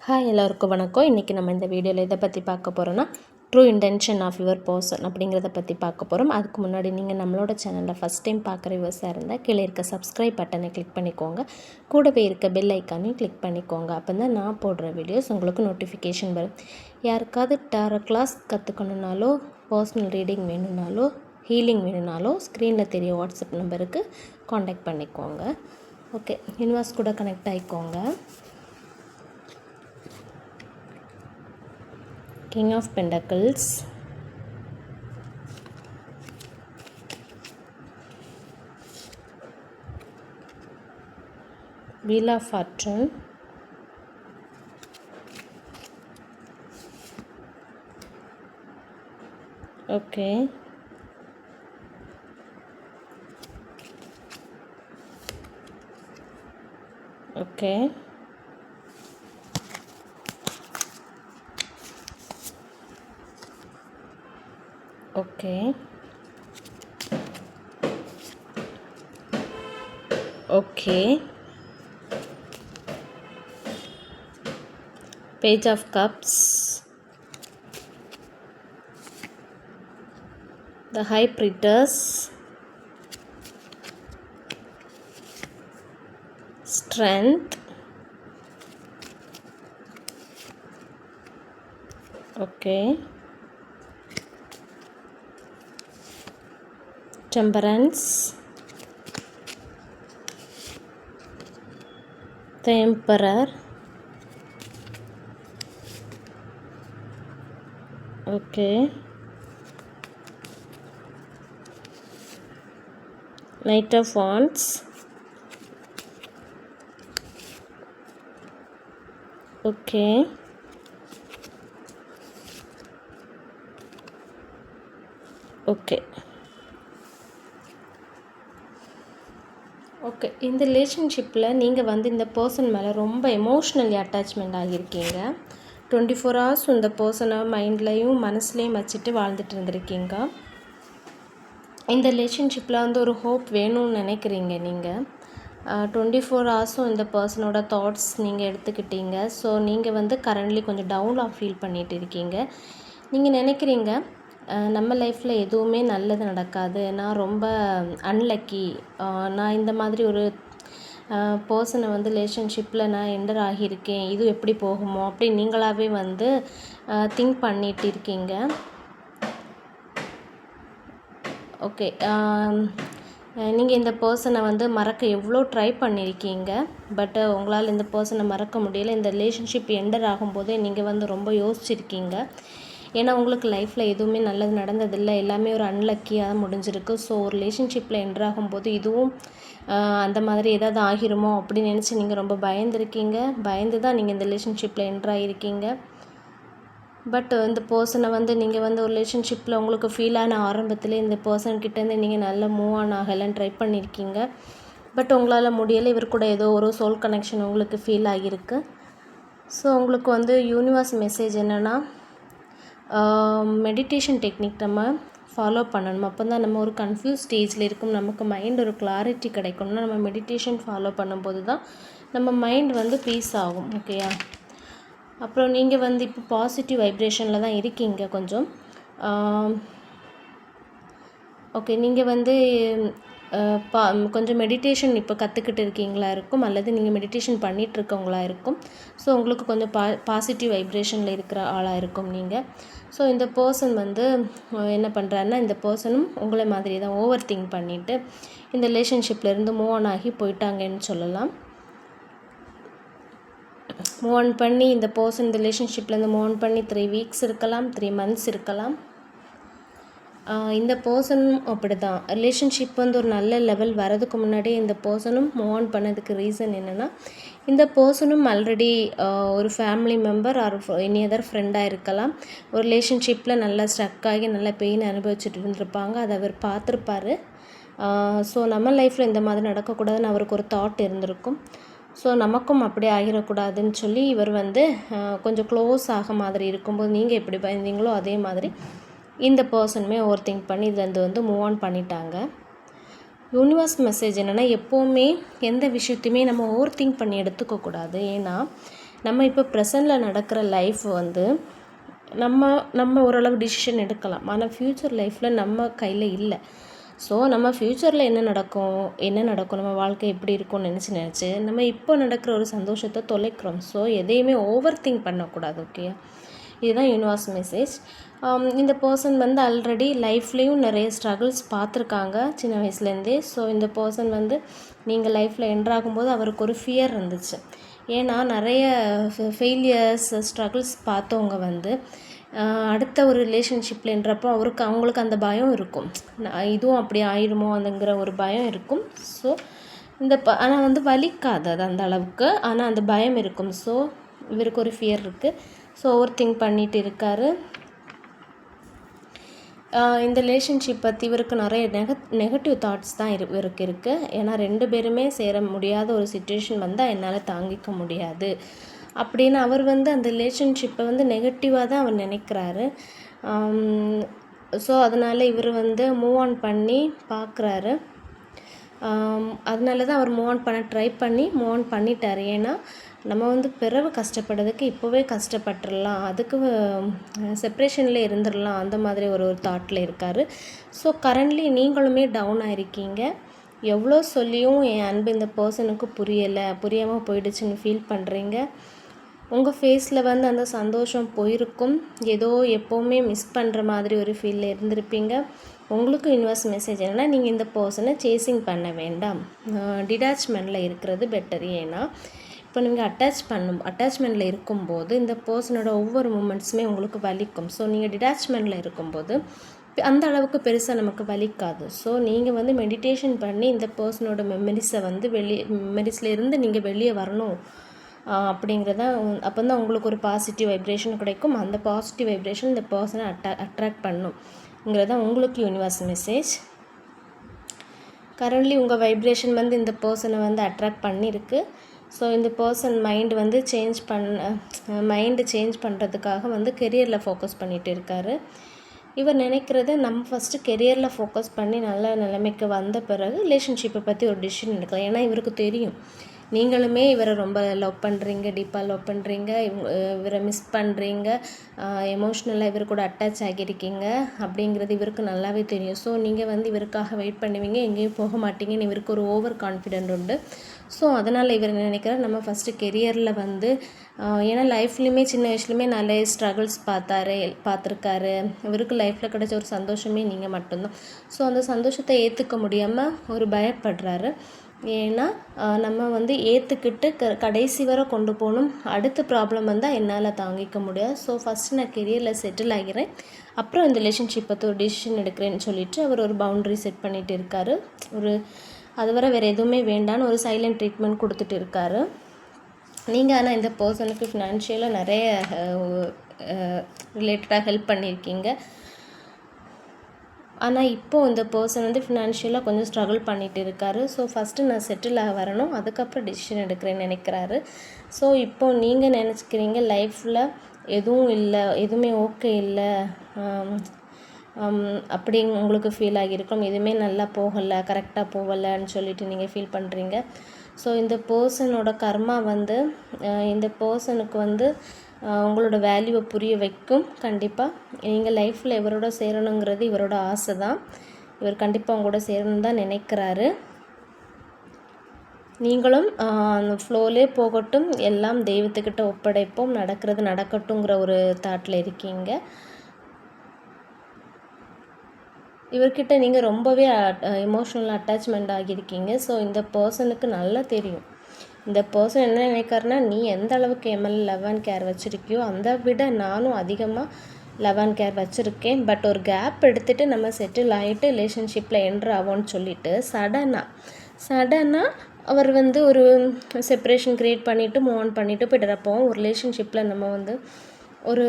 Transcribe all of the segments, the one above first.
Hi எல்லோருக்கும் வணக்கம். இன்றைக்கி நம்ம இந்த வீடியோவில் எதை பற்றி பார்க்க போகிறோன்னா true intention of your person அப்படிங்கிறத பற்றி பார்க்க போகிறோம். அதுக்கு முன்னாடி நீங்கள் நம்மளோட சேனலில் ஃபஸ்ட் டைம் பார்க்குற விவசாயம் இருந்தால் கீழே இருக்க சப்ஸ்கிரைப் பட்டனை கிளிக் பண்ணிக்கோங்க. கூடவே இருக்க பெல் ஐக்கானையும் கிளிக் பண்ணிக்கோங்க. அப்போ தான் நான் போடுற வீடியோஸ் உங்களுக்கு நோட்டிஃபிகேஷன் வரும். யாருக்காவது டாரோ கிளாஸ் கற்றுக்கணுன்னாலோ, பர்சனல் ரீடிங் வேணும்னாலோ, ஹீலிங் வேணும்னாலோ ஸ்க்ரீனில் தெரிய வாட்ஸ்அப் நம்பருக்கு காண்டாக்ட் பண்ணிக்கோங்க. ஓகே, யூனிவர்ஸ் கூட கனெக்ட் ஆகிக்கோங்க. King of Pentacles, Wheel of Fortune, okay, okay, okay, okay, Page of Cups, the High Priestess, Strength, okay, Temperance, the Emperor, okay, Knight of Wands, okay, okay. Okay, இந்த ரிலேஷன்ஷிப்பில் நீங்கள் இந்த person மேலே ரொம்ப emotionally attachment ஆகியிருக்கீங்க. 24 hours இந்த பர்சனை மைண்ட்லேயும் மனசுலேயும் வச்சுட்டு வாழ்ந்துட்டு இருந்திருக்கீங்க. இந்த ரிலேஷன்ஷிப்பில் ஒரு ஹோப் வேணும்னு நினைக்கிறீங்க நீங்கள். 24 ஹவர்ஸும் இந்த பர்சனோட தாட்ஸ் நீங்கள் எடுத்துக்கிட்டீங்க. ஸோ நீங்கள் கரண்ட்லி கொஞ்சம் டவுனாக ஃபீல் பண்ணிகிட்டு இருக்கீங்க. நீங்கள் நினைக்கிறீங்க நம்ம லைஃப்பில் எதுவுமே நல்லது நடக்காது, நான் ரொம்ப அன்லக்கி, நான் இந்த மாதிரி ஒரு பர்சனை ரிலேஷன்ஷிப்பில் நான் என்டர் ஆகியிருக்கேன், இது எப்படி போகுமோ அப்படி நீங்களாகவே திங்க் பண்ணிட்டு இருக்கீங்க. ஓகே, நீங்கள் இந்த பர்சனை மறக்க எவ்வளோ ட்ரை பண்ணியிருக்கீங்க. பட் உங்களால் இந்த பர்சனை மறக்க முடியலை. இந்த ரிலேஷன்ஷிப் என்டர் ஆகும்போதே நீங்கள் ரொம்ப யோசிச்சிருக்கீங்க. ஏன்னா உங்களுக்கு லைஃப்பில் எதுவுமே நல்லது நடந்ததில்லை, எல்லாமே ஒரு அன்லக்கியாக முடிஞ்சிருக்கு. ஸோ ஒரு ரிலேஷன்ஷிப்பில் என்டர் ஆகும்போது இதுவும் அந்த மாதிரி ஏதாவது ஆகிருமோ அப்படின்னு நினச்சி நீங்கள் ரொம்ப பயந்துருக்கீங்க. பயந்து தான் நீங்கள் இந்த ரிலேஷன்ஷிப்பில் என்டர் ஆகியிருக்கீங்க. பட் இந்த பர்சனை நீங்கள் ஒரு ரிலேஷன்ஷிப்பில் உங்களுக்கு ஃபீலான ஆரம்பத்தில் இந்த பர்சன்கிட்டேருந்து நீங்கள் நல்லா மூவ் ஆன் ஆகலைன்னு ட்ரை பண்ணியிருக்கீங்க. பட் உங்களால் முடியலை. இவர் கூட ஏதோ ஒரு சோல் கனெக்ஷன் உங்களுக்கு ஃபீல் ஆகியிருக்கு. ஸோ உங்களுக்கு யூனிவர்ஸ் மெசேஜ் என்னென்னா, மெடிடேஷன் டெக்னிக் நம்ம ஃபாலோ பண்ணணும். அப்போ தான் நம்ம ஒரு கன்ஃபியூஸ் ஸ்டேஜில் இருக்கும், நமக்கு மைண்ட் ஒரு கிளாரிட்டி கிடைக்கணும்னா நம்ம மெடிடேஷன் ஃபாலோ பண்ணும்போது தான் நம்ம மைண்ட் பீஸ் ஆகும். ஓகேயா? அப்புறம் நீங்கள் இப்போ பாசிட்டிவ் வைப்ரேஷனில் தான் இருக்கீங்க கொஞ்சம். ஓகே, நீங்கள் கொஞ்சம் மெடிடேஷன் இப்போ கற்றுக்கிட்டு இருக்கீங்களா இருக்கும், அல்லது நீங்கள் மெடிடேஷன் பண்ணிகிட்ருக்கவங்களா இருக்கும். ஸோ உங்களுக்கு கொஞ்சம் பாசிட்டிவ் வைப்ரேஷனில் இருக்கிற ஆளாக இருக்கும் நீங்கள். ஸோ இந்த பர்சன் என்ன பண்ணுறாருன்னா, இந்த பர்சனும் உங்களை மாதிரி தான் ஓவர் திங்க் பண்ணிவிட்டு இந்த ரிலேஷன்ஷிப்லேருந்து மூவ் ஆன் ஆகி போயிட்டாங்கன்னு சொல்லலாம். மூவ் ஆன் பண்ணி இந்த பர்சன் இந்த ரிலேஷன்ஷிப்லேருந்து மூவ் ஆன் பண்ணி 3 வீக்ஸ் இருக்கலாம், 3 மந்த்ஸ் இருக்கலாம். இந்த பர்சனும் அப்படி தான். ரிலேஷன்ஷிப் ஒரு நல்ல லெவல் வரதுக்கு முன்னாடியே இந்த பர்சனும் மூவ் ஆன் பண்ணதுக்கு ரீசன் என்னென்னா, இந்த பர்சனும் ஆல்ரெடி ஒரு family member or any other ஃப்ரெண்டாக இருக்கலாம். ஒரு ரிலேஷன்ஷிப்பில் நல்லா ஸ்ட்ரக் ஆகி நல்லா பெயின் அனுபவிச்சுட்டு இருந்திருப்பாங்க. அதை அவர் பார்த்துருப்பார். ஸோ நம்ம லைஃப்பில் இந்த மாதிரி நடக்கக்கூடாதுன்னு அவருக்கு ஒரு தாட் இருந்திருக்கும். ஸோ நமக்கும் அப்படி ஆகிடக்கூடாதுன்னு சொல்லி இவர் கொஞ்சம் க்ளோஸ் ஆக மாதிரி இருக்கும்போது நீங்கள் எப்படி பயந்தீங்களோ அதே மாதிரி இந்த பர்சனுமே ஓவர் திங்க் பண்ணி இதுலேருந்து மூவ் ஆன் பண்ணிட்டாங்க. யூனிவர்ஸ் மெசேஜ் என்னென்னா, எப்போவுமே எந்த விஷயத்தையுமே நம்ம ஓவர் திங்க் பண்ணி எடுத்துக்கக்கூடாது. ஏன்னா நம்ம இப்போ ப்ரெசண்டில் நடக்கிற லைஃப் வந்து நம்ம ஓரளவு டிசிஷன் எடுக்கலாம். ஆனால் ஃப்யூச்சர் லைஃப்பில் நம்ம கையில் இல்லை. ஸோ நம்ம ஃப்யூச்சரில் என்ன நடக்கும் நம்ம வாழ்க்கை எப்படி இருக்கும்னு நினச்சி நம்ம இப்போ நடக்கிற ஒரு சந்தோஷத்தை தொலைக்கிறோம். ஸோ எதையுமே ஓவர் திங்க் பண்ணக்கூடாது. ஓகே, இதுதான் யூனிவர்ஸ் மெசேஜ். இந்த பர்சன் வந்து ஆல்ரெடி லைஃப்லேயும் நிறைய ஸ்ட்ரகிள்ஸ் பார்த்துருக்காங்க சின்ன வயசுலேருந்தே. ஸோ இந்த பர்சன் வந்து நீங்கள் லைஃப்பில் என்ட்ராகும்போது அவருக்கு ஒரு ஃபியர் இருந்துச்சு. ஏன்னா நிறைய ஃபெயிலியர்ஸ் ஸ்ட்ரகிள்ஸ் பார்த்தவங்க வந்து அடுத்த ஒரு ரிலேஷன்ஷிப்லன்றப்போ அவங்களுக்கு அந்த பயம் இருக்கும். இதுவும் அப்படி ஆயிடுமோ அதுங்கிற ஒரு பயம் இருக்கும். ஸோ ஆனால் வந்து வலிக்காது அது அந்த அளவுக்கு, ஆனால் அந்த பயம் இருக்கும். ஸோ இவருக்கு ஒரு ஃபியர் இருக்குது. ஸோ ஓவர் திங்க் பண்ணிகிட்டு இருக்கார். இந்த ரிலேஷன்ஷிப் பற்றி இவருக்கு நிறைய நெகட்டிவ் தாட்ஸ் தான் இவருக்கு இருக்குது. ஏன்னா 2 பேருமே சேர முடியாத ஒரு சிச்சுவேஷன் வந்தால் என்னால் தாங்கிக்க முடியாது அப்படின்னு அவர் வந்து அந்த ரிலேஷன்ஷிப்பை வந்து நெகட்டிவாக தான் அவர் நினைக்கிறாரு. ஸோ அதனால் இவர் வந்து மூவ் ஆன் பண்ணி பார்க்குறாரு. அதனால தான் அவர் மூவ் ஆன் பண்ண ட்ரை பண்ணி மூவ் ஆன் பண்ணிட்டார். ஏன்னா நம்ம வந்து பிறகு கஷ்டப்படுறதுக்கு இப்போவே கஷ்டப்பட்டுடலாம், அதுக்கு செப்ரேஷனில் இருந்துடலாம், அந்த மாதிரி ஒரு தாட்டில் இருக்கார். ஸோ கரண்ட்லி நீங்களுமே டவுன் ஆகிருக்கீங்க. எவ்வளோ சொல்லியும் என் அன்பு இந்த பர்சனுக்கு புரியாமல் போயிடுச்சுன்னு ஃபீல் பண்ணுறீங்க. உங்கள் ஃபேஸில் வந்து அந்த சந்தோஷம் போயிருக்கும். ஏதோ எப்போவுமே மிஸ் பண்ணுற மாதிரி ஒரு ஃபீலில் இருந்திருப்பீங்க. உங்களுக்கு யூனிவர்ஸ் மெசேஜ் என்னென்னா, நீங்கள் இந்த பர்சனை சேசிங் பண்ண வேண்டாம், டிட்டாச்மெண்ட்டில் இருக்கிறது பெட்டர். ஏன்னா இப்போ நீங்கள் அட்டாச்மெண்ட்டில் இருக்கும்போது இந்த பர்சனோட ஒவ்வொரு மூமெண்ட்ஸுமே உங்களுக்கு வலிக்கும். ஸோ நீங்கள் டிட்டாச்மெண்ட்டில் இருக்கும்போது அந்த அளவுக்கு பெருசாக நமக்கு வலிக்காது. ஸோ நீங்கள் வந்து மெடிடேஷன் பண்ணி இந்த பர்சனோட மெமரிஸை வந்து மெமரிஸ்லேருந்து நீங்கள் வெளியே வரணும் அப்படிங்கிறத. அப்போ தான் உங்களுக்கு ஒரு பாசிட்டிவ் வைப்ரேஷன் கிடைக்கும். அந்த பாசிட்டிவ் வைப்ரேஷன் இந்த பர்சனை அட்ராக்ட் பண்ணுங்கிறத உங்களுக்கு யூனிவர்ஸ் மெசேஜ். கரண்ட்லி உங்கள் வைப்ரேஷன் வந்து இந்த பர்சனை வந்து அட்ராக்ட் பண்ணியிருக்கு. ஸோ இந்த பர்சன் மைண்டு சேஞ்ச் பண்ணுறதுக்காக வந்து கெரியரில் ஃபோக்கஸ் பண்ணிகிட்டு இருக்கார். இவர் நினைக்கிறது நம்ம ஃபஸ்ட்டு கெரியரில் ஃபோக்கஸ் பண்ணி நல்ல நிலைமைக்கு வந்த பிறகு ரிலேஷன்ஷிப்பை பற்றி ஒரு டிசிஷன் எடுக்கலாம். ஏன்னா இவருக்கு தெரியும் நீங்களுமே இவரை ரொம்ப லவ் பண்ணுறீங்க, டீப்பாக லவ் பண்ணுறீங்க, இவரை மிஸ் பண்ணுறீங்க, எமோஷ்னலாக இவர் கூட அட்டாச் ஆகியிருக்கீங்க அப்படிங்கிறது இவருக்கு நல்லாவே தெரியும். ஸோ நீங்கள் வந்து இவருக்காக வெயிட் பண்ணுவீங்க, எங்கேயும் போக மாட்டீங்கன்னு இவருக்கு ஒரு ஓவர் கான்ஃபிடென்ட் உண்டு. ஸோ அதனால் இவர் நினைக்கிறார் நம்ம ஃபஸ்ட்டு கெரியரில் வந்து ஏன்னா லைஃப்லேயுமே சின்ன வயசுலையுமே நிறைய ஸ்ட்ரகிள்ஸ் பார்த்துருக்காரு. இவருக்கு லைஃப்பில் கிடைச்ச ஒரு சந்தோஷமே நீங்கள் மட்டும்தான். ஸோ அந்த சந்தோஷத்தை ஏற்றுக்க முடியாமல் ஒரு பயப்படுறாரு. ஏன்னா நம்ம வந்து ஏற்றுக்கிட்டு கடைசி வரை கொண்டு போகணும். அடுத்த ப்ராப்ளம் வந்தால் என்னால் தாங்கிக்க முடியாது. ஸோ ஃபஸ்ட்டு நான் கெரியரில் செட்டில் ஆகிறேன், அப்புறம் இந்த ரிலேஷன்ஷிப் பற்றி ஒரு டிசிஷன் எடுக்கிறேன்னு சொல்லிவிட்டு அவர் ஒரு பவுண்ட்ரி செட் பண்ணிகிட்டு இருக்கார். அதுவரை வேறு எதுவுமே வேண்டான்னு ஒரு சைலண்ட் ட்ரீட்மெண்ட் கொடுத்துட்டு இருக்கார். நீங்கள் ஆனால் இந்த பர்சனுக்கு ஃபினான்ஷியலாக நிறைய ரிலேட்டடாக ஹெல்ப் பண்ணியிருக்கீங்க. ஆனால் இப்போது இந்த பர்சன் வந்து ஃபினான்ஷியலாக கொஞ்சம் ஸ்ட்ரகிள் பண்ணிகிட்டு இருக்கார். ஸோ ஃபஸ்ட்டு நான் செட்டில் வரணும், அதுக்கப்புறம் டிசிஷன் எடுக்கிறேன்னு நினைக்கிறாரு. ஸோ இப்போது நீங்கள் நினச்சிக்கிறீங்க லைஃப்பில் எதுவுமே ஓகே இல்லை அப்படி உங்களுக்கு ஃபீல் ஆகியிருக்கும். எதுவுமே நல்லா போகலை, கரெக்டாக போகலைன்னு சொல்லிட்டு நீங்கள் ஃபீல் பண்ணுறீங்க. ஸோ இந்த பர்சனோட கர்மா வந்து இந்த பர்சனுக்கு வந்து உங்களோட வேல்யூவை புரிய வைக்கும். கண்டிப்பாக நீங்கள் லைஃப்பில் இவரோட சேரணுங்கிறது இவரோட ஆசை தான். இவர் கண்டிப்பாக உங்களோட சேரணுன்னு தான் நினைக்கிறாரு. நீங்களும் அந்த ஃப்ளோலே போகட்டும், எல்லாம் தெய்வத்துக்கிட்ட ஒப்படைப்போம், நடக்கிறது நடக்கட்டுங்கிற ஒரு தாட்டில் இருக்கீங்க. இவர்கிட்ட நீங்கள் ரொம்பவே எமோஷ்னல் அட்டாச்மெண்ட் ஆகியிருக்கீங்க. ஸோ இந்த பர்சனுக்கு நல்லா தெரியும் இந்த பர்சன் என்ன நினைக்காருன்னா, நீ எந்த அளவுக்கு எம்எல் லவ் அண்ட் கேர் வச்சுருக்கியோ அதை விட நானும் அதிகமாக லவ் அண்ட் கேர் வச்சுருக்கேன். பட் ஒரு கேப் எடுத்துகிட்டு நம்ம செட்டில் ஆகிட்டு ரிலேஷன்ஷிப்பில் என்ட்ரு ஆவோன்னு சொல்லிவிட்டு சடனாக அவர் வந்து ஒரு செப்ரேஷன் க்ரியேட் பண்ணிவிட்டு மூவ் ஆன் பண்ணிவிட்டு போய்ட்டுறப்போ ஒரு ரிலேஷன்ஷிப்பில் நம்ம வந்து ஒரு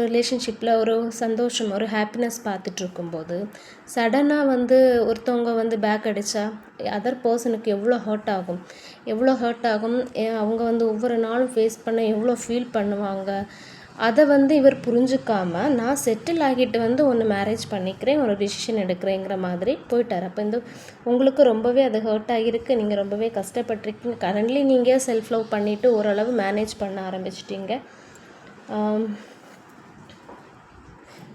சந்தோஷம், ஒரு ஹாப்பினஸ் பார்த்துட்ருக்கும்போது சடனாக வந்து ஒருத்தவங்க வந்து பேக் அடித்தா அதர் பர்சனுக்கு எவ்வளோ ஹர்ட் ஆகும். அவங்க வந்து ஒவ்வொரு நாளும் ஃபேஸ் பண்ண எவ்வளோ ஃபீல் பண்ணுவாங்க. அதை வந்து இவர் புரிஞ்சுக்காம நான் செட்டில் ஆகிட்டு வந்து ஒன்று மேரேஜ் பண்ணிக்கிறேன், ஒரு டிசிஷன் எடுக்கிறேங்கிற மாதிரி போயிட்டார். அப்போ இந்த உங்களுக்கு ரொம்பவே அது ஹர்ட் ஆகியிருக்கு, நீங்கள் ரொம்பவே கஷ்டப்பட்டிருக்கீங்க. கரண்ட்லி நீங்கள் செல்ஃப் லவ் பண்ணிவிட்டு ஓரளவு மேனேஜ் பண்ண ஆரம்பிச்சிட்டிங்க.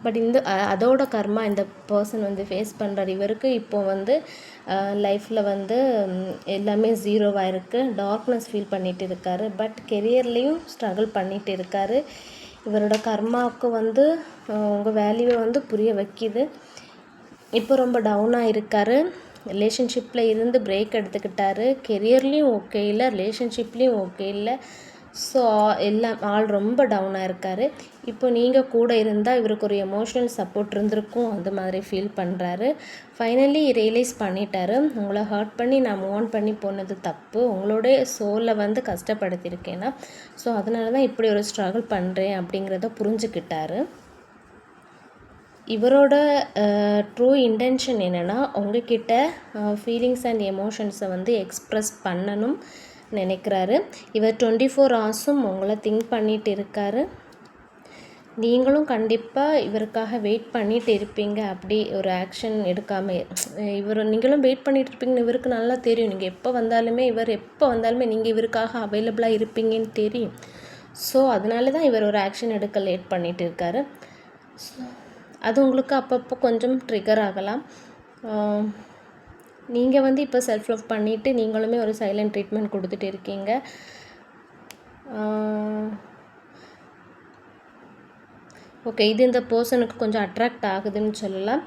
பட் இந்த அதோட கர்மா இந்த பர்சன் வந்து ஃபேஸ் பண்ணுறார். இவருக்கு இப்போ வந்து லைஃப்பில் வந்து எல்லாமே ஜீரோவாக இருக்குது, டார்க்னஸ் ஃபீல் பண்ணிகிட்டு இருக்கார். பட் கெரியர்லேயும் ஸ்ட்ரகிள் பண்ணிகிட்டு இருக்கார். இவரோட கர்மாவுக்கு வந்து உங்கள் வேல்யூவை வந்து புரிய வைக்கிது. இப்போ ரொம்ப டவுனாக இருக்கார். ரிலேஷன்ஷிப்பில் இருந்து பிரேக் எடுத்துக்கிட்டாரு. கெரியர்லேயும் ஓகே இல்லை, ரிலேஷன்ஷிப்லேயும் ஓகே இல்லை. ஸோ எல்லாம் ஆள் ரொம்ப டவுனாக இருக்கார். இப்போ நீங்கள் கூட இருந்தால் இவருக்கு ஒரு எமோஷ்னல் சப்போர்ட் இருந்திருக்கும், அந்த மாதிரி ஃபீல் பண்ணுறாரு. ஃபைனலி ரியலைஸ் பண்ணிட்டாரு, உங்களை ஹர்ட் பண்ணி நான் மூவ் ஆன் பண்ணி போனது தப்பு, உங்களோட சோலை வந்து கஷ்டப்படுத்தியிருக்கேன்னா, ஸோ அதனால தான் இப்படி ஒரு ஸ்ட்ரகிள் பண்ணுறேன் அப்படிங்கிறத புரிஞ்சுக்கிட்டாரு. இவரோட ட்ரூ இன்டென்ஷன் என்னென்னா, உங்ககிட்ட ஃபீலிங்ஸ் அண்ட் எமோஷன்ஸை வந்து எக்ஸ்ப்ரெஸ் பண்ணணும் நினைக்கிறாரு. இவர் 24 ஹவர்ஸும் உங்களை திங்க் பண்ணிகிட்டு இருக்கார். நீங்களும் கண்டிப்பாக இவருக்காக வெயிட் பண்ணிகிட்டு இருப்பீங்க. அப்படி ஒரு ஆக்ஷன் எடுக்காமல் நீங்களும் வெயிட் பண்ணிகிட்டு இருப்பீங்கன்னு இவருக்கு நல்லா தெரியும். நீங்கள் எப்போ வந்தாலுமே நீங்கள் இவருக்காக அவைலபிளாக இருப்பீங்கன்னு தெரியும். ஸோ அதனால தான் இவர் ஒரு ஆக்ஷன் எடுக்க லேட் பண்ணிகிட்டு இருக்காரு. அது உங்களுக்கு அப்பப்போ கொஞ்சம் ட்ரிகர் ஆகலாம். நீங்கள் வந்து இப்போ செல்ஃப் லவ் பண்ணிவிட்டு நீங்களுமே ஒரு சைலண்ட் ட்ரீட்மெண்ட் கொடுத்துட்டு இருக்கீங்க. ஓகே, இது இந்த பர்சனுக்கு கொஞ்சம் அட்ராக்ட் ஆகுதுன்னு சொல்லலாம்.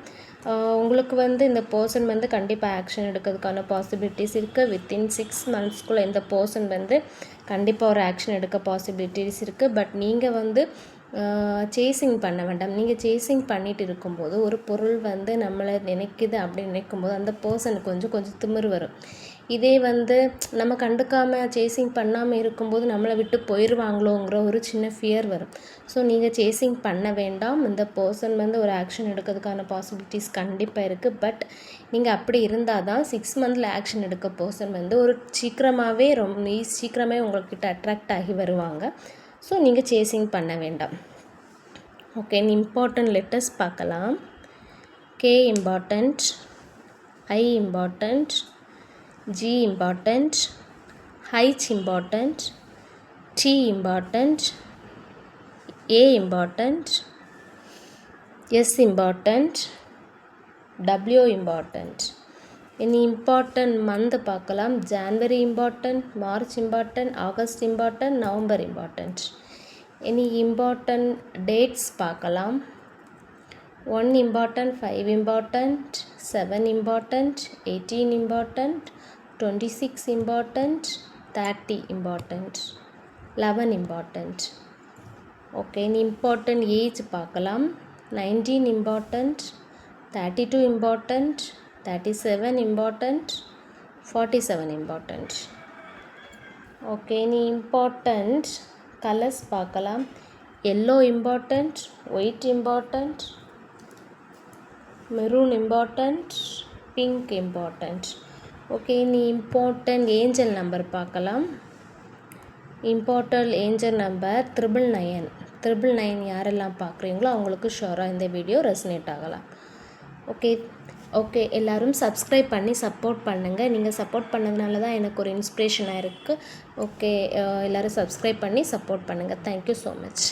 உங்களுக்கு வந்து இந்த பர்சன் வந்து கண்டிப்பாக ஆக்ஷன் எடுக்கிறதுக்கான பாசிபிலிட்டிஸ் இருக்குது. வித்தின் 6 மந்த்ஸ்க்குள்ளே இந்த பர்சன் வந்து கண்டிப்பாக ஒரு ஆக்ஷன் எடுக்க பாசிபிலிட்டிஸ் இருக்குது. பட் நீங்கள் வந்து சேசிங் பண்ண வேண்டாம். நீங்கள் சேசிங் பண்ணிட்டு இருக்கும்போது ஒரு பொருள் வந்து நம்மளை நினைக்குது அப்படின்னு நினைக்கும்போது அந்த பர்சனுக்கு கொஞ்சம் திமிரு வரும். இதே வந்து நம்ம கண்டுக்காமல் சேசிங் பண்ணாமல் இருக்கும்போது நம்மளை விட்டு போயிடுவாங்களோங்கிற ஒரு சின்ன ஃபியர் வரும். ஸோ நீங்கள் சேசிங் பண்ண வேண்டாம். இந்த பர்சன் வந்து ஒரு ஆக்ஷன் எடுக்கிறதுக்கான பாசிபிலிட்டிஸ் கண்டிப்பாக இருக்குது. பட் நீங்கள் அப்படி இருந்தால் தான் 6 மந்தில் ஆக்ஷன் எடுக்க பர்சன் வந்து ஒரு சீக்கிரமாகவே உங்கள்கிட்ட அட்ராக்ட் ஆகி வருவாங்க. ஸோ நீங்கள் சேசிங் பண்ண வேண்டாம். ஓகே, இம்பார்ட்டன்ட் லெட்டர்ஸ் பார்க்கலாம். K important, I important, G important, H important, T important, A important, S important, W important. இனி இம்பார்ட்டன்ட் மந்த் பார்க்கலாம். January important, March important, August important, November important. இனி important dates பார்க்கலாம். 1 important, 5 important, 7 important, 18 important, 26 important, 30 important, 11 important. Okay, இனி important age பார்க்கலாம். 19 important, 32 important, 37 important, 47 important. Okay, நீ important colours பார்க்கலாம். Yellow important, white important, maroon important, pink important. Okay, நீ important angel number பார்க்கலாம். Important angel number 999. 999 யாரெல்லாம் பார்க்குறீங்களோ அவங்களுக்கு ஷோராக இந்த video resonate ஆகலாம். ஓகே, எல்லோரும் சப்ஸ்கிரைப் பண்ணி சப்போர்ட் பண்ணுங்கள். நீங்கள் சப்போர்ட் பண்ணதுனால தான் எனக்கு ஒரு இன்ஸ்பிரேஷனாக இருக்குது. ஓகே, எல்லோரும் சப்ஸ்கிரைப் பண்ணி சப்போர்ட் பண்ணுங்கள். Thank you so much.